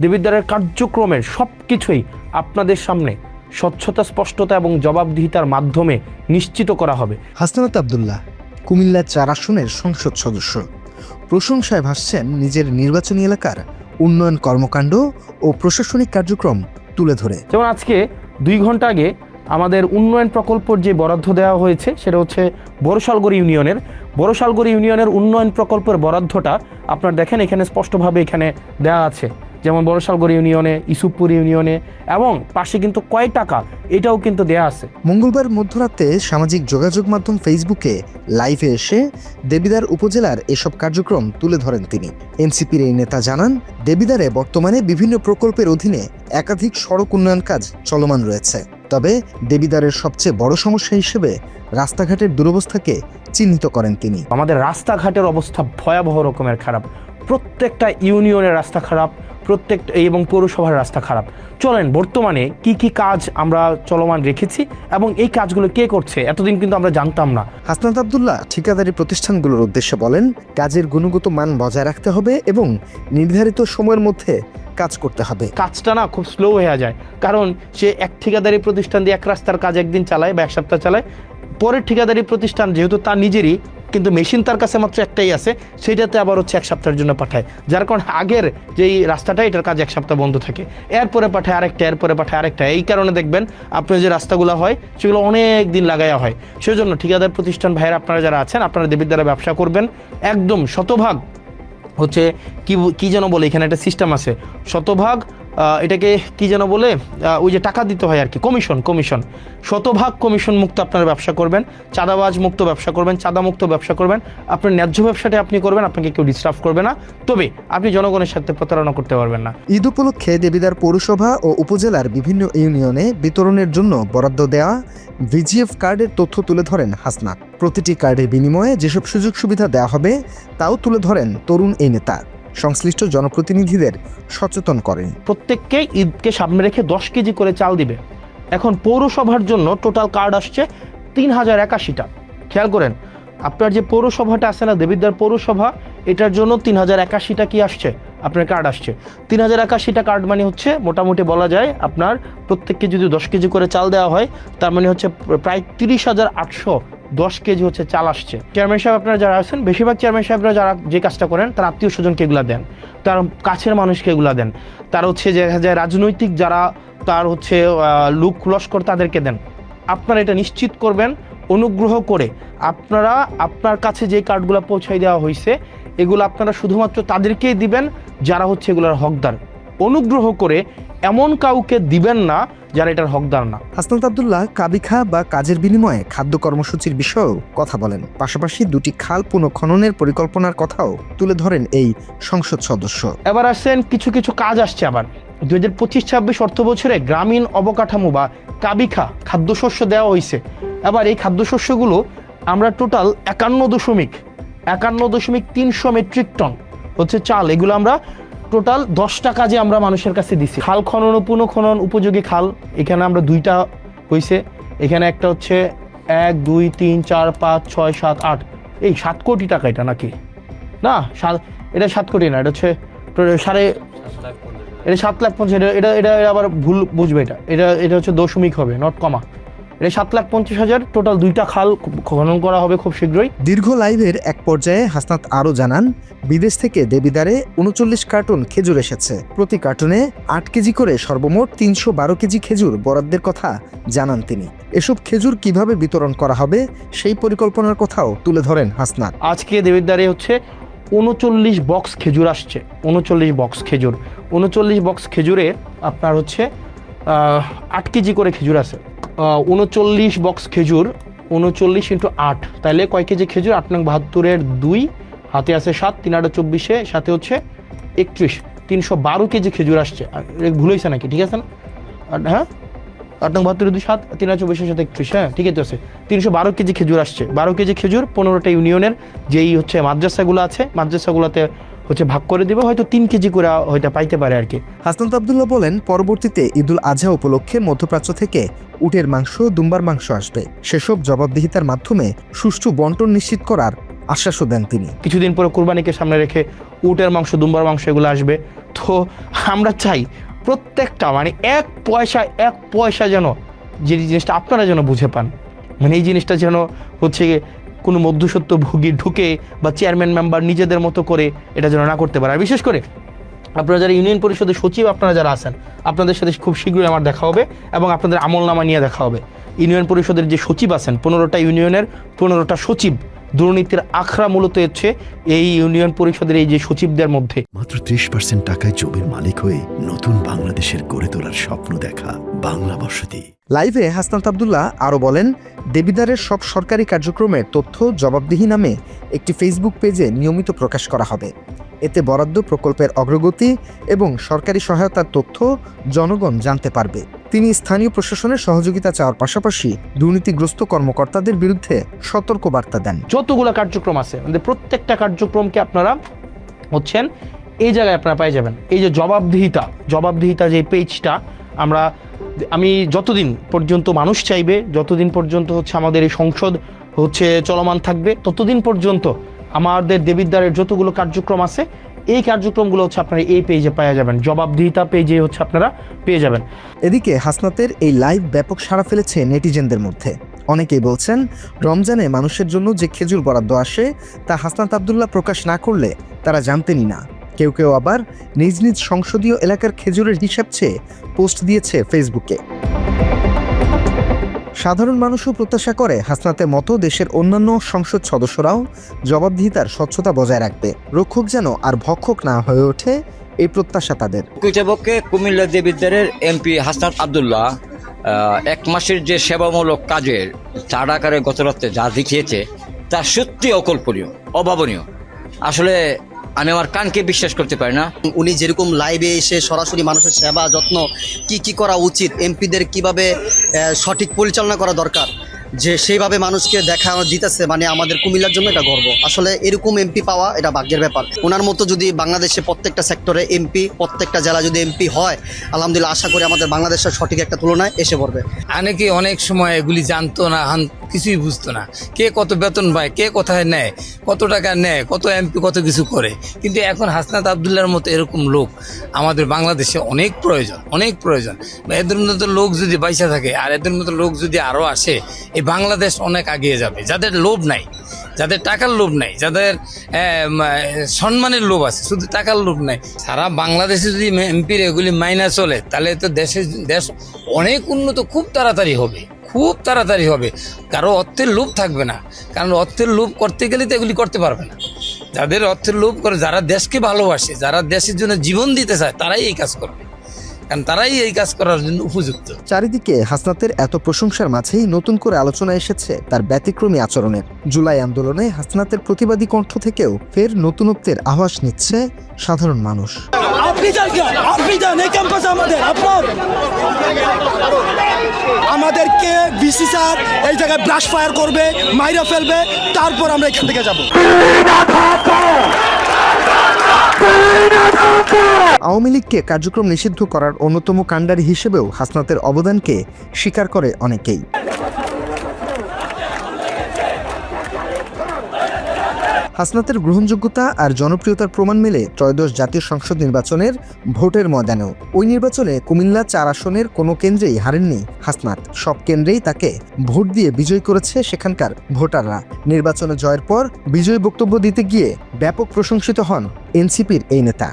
দেবিদ্বারের কার্যক্রমের সব কিছুই আপনাদের সামনে স্বচ্ছতা, স্পষ্টতা এবং জবাবদিহিতার মাধ্যমে নিশ্চিত করা হবে। হাসনাত আব্দুল্লাহ কুমিল্লা 4 আসনের সংসদ সদস্য প্রশংসায় ভাসছেন নিজের নির্বাচনী এলাকার উন্নয়ন কর্মকাণ্ড ও প্রশাসনিক কার্যক্রম তুলে ধরে। যেমন আজকে 2 ঘন্টা আগে আমাদের উন্নয়ন প্রকল্পের যে বরাদ্দ দেওয়া হয়েছে সেটা হচ্ছে বড়শালগড় ইউনিয়নের উন্নয়ন প্রকল্পের বরাদ্দটা আপনার দেখেন এখানে স্পষ্টভাবে এখানে দেওয়া আছে। যেমন বড়শালগড় ইউনিয়নে, ইসুফপুর ইউনিয়নে এবং পাশে কিন্তু কয় টাকা এটাও কিন্তু দেয়া আছে। মঙ্গলবার মধ্যরাতে সামাজিক যোগাযোগ মাধ্যম ফেসবুকে লাইভে এসে দেবিদ্বার উপজেলার এসব কার্যক্রম তুলে ধরেন তিনি। এনসিপির এই নেতা জানান, দেবিদ্বারে বর্তমানে বিভিন্ন প্রকল্পের অধীনে একাধিক সড়ক উন্নয়ন কাজ চলমান রয়েছে। তবে দেবিদ্বারের সবচেয়ে বড় সমস্যা হিসেবে রাস্তাঘাটের দুরবস্থাকে চিহ্নিত করেন তিনি। আমাদের রাস্তাঘাটের অবস্থা ভয়াবহ রকমের খারাপ, প্রত্যেকটা ইউনিয়নের রাস্তা খারাপ, এবং পৌরসভার রাস্তা খারাপ। চলেন বর্তমানে কি কি কাজ আমরা চলমান রেখেছি এবং এই কাজগুলো কে করছে এতদিন কিন্তু আমরা জানতাম না। হাসনাত আব্দুল্লাহ ঠিকাদারি প্রতিষ্ঠানগুলোর উদ্দেশ্যে বলেন, কাজের গুণগত মান বজায় রাখতে হবে এবং নির্ধারিত সময়ের মধ্যে কাজ করতে হবে। কাজটা না খুব স্লো হয়ে যায়, কারণ সে এক ঠিকাদারি প্রতিষ্ঠান দিয়ে এক রাস্তার কাজ একদিন চালায় বা এক সপ্তাহ চালায়, পরের ঠিকাদারি প্রতিষ্ঠান যেহেতু তার নিজেরই কিন্তু মেশিন তার কাছে মাত্র একটাই আছে, সেইটাতে আবার হচ্ছে 1 সপ্তাহের জন্য পাঠায়, যার কারণে আগের যেই রাস্তাটা এটার কাজ 1 সপ্তাহ বন্ধ থাকে, এরপরে পাঠায় আরেকটা, এরপরে পাঠায় আরেকটা। এই কারণে দেখবেন আপনার যে রাস্তাগুলো হয় সেগুলো অনেক দিন লাগায়া হয়। সেজন্য ঠিকাদার প্রতিষ্ঠান ভাইয়েরা আপনারা যারা আছেন, আপনারা দেবিদ্বারে ব্যবসা করবেন, একদম শতভাগ হচ্ছে কি যেন বলে, এখানে একটা সিস্টেম আছে, শতভাগ এটাকে কি যেন বলে, ওই যে টাকা দিতে হয় আর কি, কমিশন, শতভাগ কমিশন মুক্ত আপনারা ব্যবসা করবেন, চাঁদাবাজ মুক্ত ব্যবসা করবেন, চাঁদা মুক্ত ব্যবসা করবেন, আপনার ন্যায্য ব্যবসাটা আপনি করবেন, আপনাকে কেউ ডিস্টার্ব করবে না, তবে আপনি জনগণের সাথে প্রতারণা করতে পারবেন না। ঈদ উপলক্ষে দেবিদ্বার পৌরসভা ও উপজেলার বিভিন্ন ইউনিয়নে বিতরণের জন্য বরাদ্দ দেওয়া ভিজিএফ কার্ডের তথ্য তুলে ধরেন হাসনাত। প্রতিটি কার্ডের বিনিময়ে যেসব সুযোগ সুবিধা দেওয়া হবে তাও তুলে ধরেন তরুণ এই নেতা। সংশ্লিষ্ট জনপ্রতিনিধিদের সচেতন করেন। প্রত্যেককে ঈদকে সামনে রেখে 10 কেজি করে চাল দিবে। এখন পৌরসভার জন্য টোটাল কার্ড আসছে 3081টা। খেয়াল করেন, আপনার যে পৌরসভাটা আছে না, দেবিদ্বার পৌরসভা, এটার জন্য 3081টা কি আসছে, আপনার কার্ড আসছে। 3081টা কার্ড মানে হচ্ছে মোটামুটি বলা যায় আপনার প্রত্যেককে যদি 10 কেজি করে চাল দেওয়া হয়, তার মানে হচ্ছে প্রায় 30,810 কেজি হচ্ছে চাল আসছে। চেয়ারম্যান সাহেব আপনারা যারা আছেন, বেশিরভাগ চেয়ারম্যান সাহেবরা যারা যে কাজটা করেন, তার আত্মীয় স্বজনকে এগুলা দেন, তার কাছের মানুষকে এগুলা দেন, তার হচ্ছে যে রাজনৈতিক যারা তার হচ্ছে লোক লস্কর তাদেরকে দেন। আপনারা এটা নিশ্চিত করবেন অনুগ্রহ করে, আপনারা আপনার কাছে যে কার্ডগুলো পৌঁছাই দেওয়া হয়েছে এগুলো আপনারা শুধুমাত্র তাদেরকেই দিবেন যারা হচ্ছে এগুলোর হকদার। অনুগ্রহ করে এমন কাউকে দিবেন না যারা এটার হকদার না। হাসনাত আব্দুল্লাহ কাবিখা বা কাজের বিনিময়ে খাদ্য কর্মসূচির বিষয়েও কথা বলেন। পাশাপাশি 2টি খাল পুনঃখননের পরিকল্পনার কথাও তুলে ধরেন এই সংসদ সদস্য। এবার আসছেন কিছু কিছু কাজ আসছে আবার 2025-26 অর্থ বছরে গ্রামীণ অবকাঠামো বা কাবিখা খাদ্যশস্য দেওয়া হয়েছে। এবার এই খাদ্যশস্যগুলো আমরা টোটাল 51.300 মেট্রিক টন হচ্ছে চাল, এগুলো আমরা টোটাল 10টা কাজে আমরা মানুষের কাছে দিছি। খাল খনন ও পুনঃখনন উপযোগী খাল এখানে আমরা 2টা হয়েছে, এখানে একটা হচ্ছে 1 2 3 4 5 6 7 8, এই 7 কোটি টাকা এটা নাকি না, এটা 7 কোটি না, এটা হচ্ছে এটা 7,50,000, এটা আবার ভুল বুঝবে, এটা হচ্ছে দশমিক হবে, নট কমা, এটা 7,50,000 টোটাল 2টা খাল খনন করা হবে খুব শীঘ্রই। দীর্ঘ লাইভের এক পর্যায়ে হাসনাত আরও জানান, বিদেশ থেকে দেবিদ্বারে 39 কার্টন খেজুর এসেছে। প্রতি কার্টনে 8 কেজি করে সর্বমোট 312 কেজি খেজুর বরাদ্দের কথা জানান তিনি। এসব খেজুর কিভাবে বিতরণ করা হবে সেই পরিকল্পনার কথাও তুলে ধরেন হাসনাত। আজকে দেবিদ্বারে হচ্ছে 39 বক্স খেজুর আসছে, 39 বক্স খেজুরে আপনার হচ্ছে 8 কেজি করে খেজুর আছে। 39 বক্স খেজুর, 39 × 8, তাহলে কয় কেজি খেজুর? 8 নং 72-এর 2, হাতে আছে 7, 3 8 24, সাথে হচ্ছে 31, 312 কেজি খেজুর আসছে। ভুল হয়েছে নাকি? ঠিক আছে না? হ্যাঁ, 8 নং 72-এর 2, 7, 3 8 24, সাথে 31, হ্যাঁ ঠিকই তো আছে। 312 কেজি খেজুর আসছে। 12 কেজি খেজুর 15টা ইউনিয়নের যেই হচ্ছে মাদ্রাসাগুলো আছে, মাদ্রাসাগুলোতে হচ্ছে ভাগ করে দিবে, হয়তো 3 কেজি করে হয়তো পাইতে পারে আর কি। হাসনাত আব্দুল্লাহ বলেন, পরবর্তীতে ঈদুল আজহা উপলক্ষে মধ্যপ্রাচ্য থেকে উটের মাংস, দুম্বার মাংস আসবে। সেসব জবাবদিহিতার মাধ্যমে সুষ্ঠু বন্টন নিশ্চিত করার আশ্বাসও দেন তিনি। কিছুদিন পরে কুরবানিকে সামনে রেখে উটের মাংস, দুম্বার মাংস এগুলো আসবে। তো আমরা চাই প্রত্যেকটা মানে এক পয়সা যেন যে জিনিসটা আপনারা যেন বুঝে পান, মানে এই জিনিসটা যেন হচ্ছে কোনো মধ্যসত্ত্ব ভোগী ঢুকে বা চেয়ারম্যান মেম্বার নিজেদের মতো করে এটা যেন না করতে পারে। আর বিশেষ করে আপনারা যারা ইউনিয়ন পরিষদের সচিব আপনারা যারা আছেন, আপনাদের সাথে খুব শীঘ্রই আমার দেখা হবে এবং আপনাদের আমলনামা নিয়ে দেখা হবে। ইউনিয়ন পরিষদের যে সচিব আছেন, 15টা ইউনিয়নের 15টা সচিব, দুর্নীতির আখড়া মূলত হচ্ছে এই ইউনিয়ন পরিষদের এই যে সচিবদের মধ্যে। মাত্র 30% টাকায় জমির মালিক হয়ে নতুন বাংলাদেশের গড়ে তোলার স্বপ্ন দেখা বাংলা বসতি। লাইভে হাসনাত আব্দুল্লাহ আরও বলেন, দেবিদ্বারের সব সরকারি কার্যক্রমের তথ্য জবাবদিহি নামে একটি ফেসবুক পেজে নিয়মিত প্রকাশ করা হবে। এতে বরাদ্দ, প্রকল্পের অগ্রগতি এবং সরকারি সহায়তার তথ্য জনগণ জানতে পারবে। তিনি স্থানীয় প্রশাসনের সহযোগিতা চাওয়ার পাশাপাশি দুর্নীতিগ্রস্ত কর্মকর্তাদের বিরুদ্ধে সতর্ক বার্তা দেন। যতগুলো কার্যক্রম আছে আমাদের প্রত্যেকটা কার্যক্রমকে আপনারা হচ্ছেন এই জায়গায় আপনারা পাই যাবেন। এই যে জবাবদিহিতা যে পেজটা আমি যতদিন পর্যন্ত মানুষ চাইবে, যতদিন পর্যন্ত হচ্ছে আমাদের এই সংসদ হচ্ছে চলমান থাকবে, ততদিন পর্যন্ত আমাদের দেবিদ্বারের যতগুলো কার্যক্রম আছে এই কার্যক্রমগুলো হচ্ছে আপনারা এই পেজে পাওয়া যাবেন, জবাবদিহিতা পেজে হচ্ছে আপনারা পেয়ে যাবেন। এদিকে হাসনাতের এই লাইভ ব্যাপক সাড়া ফেলেছে নেটিজেনদের মধ্যে। অনেকেই বলছেন, রমজানে মানুষের জন্য যে খেজুর বরাদ্দ আসে তা হাসনাত আব্দুল্লাহ প্রকাশ না করলে তারা জানতেনই না। কেউ কেউ আবার নিজ নিজ সংসদীয় এলাকার খেজুরের হিসাব চেয়ে পোস্ট দিয়েছে ফেসবুকে। সাধারণ মানুষও প্রত্যাশা করে হাসনাতের মতো দেশের অন্যান্য সংসদ সদস্যরাও জবাবদিহিতার স্বচ্ছতা বজায় রাখবে। রক্ষক যেন আর ভক্ষক না হয়ে ওঠে, এই প্রত্যাশা তাদের। প্রকৃতপক্ষে কুমিল্লা দেবিদ্বারের এমপি হাসনাত আব্দুল্লাহ 1 মাসের যে সেবামূলক কাজের চার আকারে গত রাত্রে যা দেখিয়েছে তা সত্যি অকল্পনীয়, অভাবনীয়। আসলে আমি আমার কানকে বিশ্বাস করতে পারি না। উনি যেরকম লাইভে এসে সরাসরি মানুষের সেবা যত্ন কি করা উচিত, এমপিদের কিভাবে সঠিক পরিচালনা করা দরকার, যে সেইভাবে মানুষকে দেখা দিতেছে, মানে আমাদের কুমিল্লার জন্য এটা গর্ব। আসলে এরকম এমপি পাওয়া এটা ভাগ্যের ব্যাপার। ওনার মতো যদি বাংলাদেশে প্রত্যেকটা সেক্টরে এমপি, প্রত্যেকটা জেলা যদি এমপি হয়, আলহামদুলিল্লাহ আশা করি আমাদের বাংলাদেশের সঠিক একটা তুলনায় এসে পড়বে। অনেকে অনেক সময় এগুলি জানতো না, কিছুই বুঝতো না, কে কত বেতন পায়, কে কোথায় নেয়, কত টাকা নেয়, কত এমপি কত কিছু করে। কিন্তু এখন হাসনাত আব্দুল্লাহর মতো এরকম লোক আমাদের বাংলাদেশে অনেক প্রয়োজন। এদের মতো লোক যদি বাইসা থাকে আর এদের মতো লোক যদি আরও আসে, এই বাংলাদেশ অনেক এগিয়ে যাবে। যাদের লোভ নাই, যাদের টাকার লোভ নাই, যাদের সম্মানের লোভ আছে, শুধু টাকার লোভ নাই, সারা বাংলাদেশে যদি এমপির এগুলি মাইনা চলে তাহলে তো দেশ অনেক উন্নত খুব তাড়াতাড়ি হবে। কারো অর্থের লোভ থাকবে না, কারণ অর্থের লোভ করতে গেলে তো এগুলি করতে পারবে না। যাদের অর্থের লোভ করে, যারা দেশকে ভালোবাসে, যারা দেশের জন্য জীবন দিতে চায়, তারাই এই কাজ করবে, কারণ তারাই এই কাজ করার জন্য উপযুক্ত। চারিদিকে হাসনাতের এত প্রশংসার মাঝেই নতুন করে আলোচনা এসেছে তার ব্যতিক্রমী আচরণের। জুলাই আন্দোলনে হাসনাতের প্রতিবাদী কণ্ঠ থেকেও ফের নতুনত্বের আভাস নিচ্ছে সাধারণ মানুষ। আমাদেরকে ভিসি স্যার এই জায়গায় ব্লাশ ফায়ার করবে, মাইরা ফেলবে, তারপর আমরা এখান থেকে যাব। আওয়ামী লীগকে কার্যক্রম নিষিদ্ধ করার অন্যতম কাণ্ডারি হিসেবেও হাসনাতের অবদানকে স্বীকার করে অনেকেই। হাসনাতের গ্রহণযোগ্যতা আর জনপ্রিয়তার প্রমাণ মেলে ত্রয়োদশ জাতীয় সংসদ নির্বাচনের ভোটের ময়দানেও। ওই নির্বাচনে কুমিল্লা 4 আসনের কোনো কেন্দ্রেই হারেননি হাসনাত। সব কেন্দ্রেই তাকে ভোট দিয়ে বিজয় করেছে সেখানকার ভোটাররা। নির্বাচনে জয়ের পর বিজয় বক্তব্য দিতে গিয়ে ব্যাপক প্রশংসিত হন এনসিপির এই নেতা।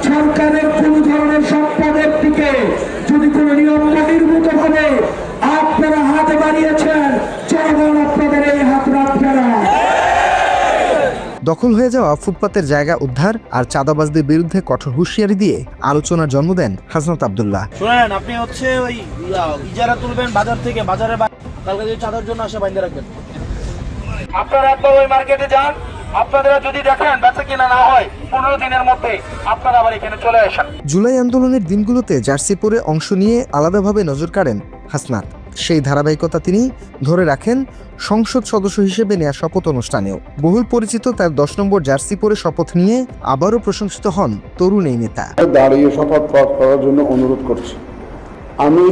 সরকারের কোন ধরনের সম্পদের দিকে যদি কোনো নিয়ম নির্ভূতভাবে আপনারা হাতে বাড়িয়েছেন, জনগণ আপনাদের এই হাত রাখবে না। দখল হয়ে যাওয়া ফুটপাতের জায়গা উদ্ধার আর চাঁদাবাজদের বিরুদ্ধে কঠোর হুঁশিয়ারি দিয়ে আলোচনার জন্ম দেন হাসনাত আব্দুল্লাহ। শুনেন, আপনি হচ্ছে ওই ইজারা তুলবেন বাজার থেকে, বাজারে কালকে যদি চাঁদার জন্য আসে বাইন্ধে রাখবেন। আপনারা একবার ওই মার্কেটে যান, আপনারা যদি দেখেন বেচা কিনা না হয় 15 দিনের মধ্যে আপনারা আবার এখানে চলে আসেন। জুলাই আন্দোলনের দিনগুলোতে জার্সি পরে অংশ নিয়ে আলাদাভাবে নজর কাড়েন হাসনাত। সেই ধারাবাহিকতা তিনি ধরে রাখেন সংসদ সদস্য হিসেবে নেওয়া শপথ অনুষ্ঠানেও। বহুল পরিচিত তার 10 নম্বর জার্সি পরে শপথ নিয়ে আবারও প্রশংসিত হন তরুণ এই নেতা। দাঁড়িয়ে শপথ পাঠ করার জন্য অনুরোধ করছি। আমি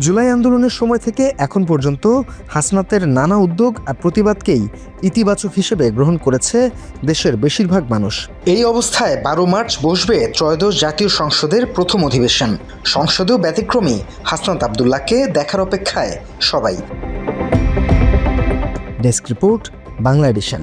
জুলাই আন্দোলনের সময় থেকে এখন পর্যন্ত হাসনাতের নানা উদ্যোগ আর প্রতিবাদকেই ইতিবাচক হিসেবে গ্রহণ করেছে দেশের বেশিরভাগ মানুষ। এই অবস্থায় 12 মার্চ বসবে ত্রয়োদশ জাতীয় সংসদের প্রথম অধিবেশন। সংসদেও ব্যতিক্রমী হাসনাত আব্দুল্লাহকে দেখার অপেক্ষায় সবাই। Desk report, Bangla addition.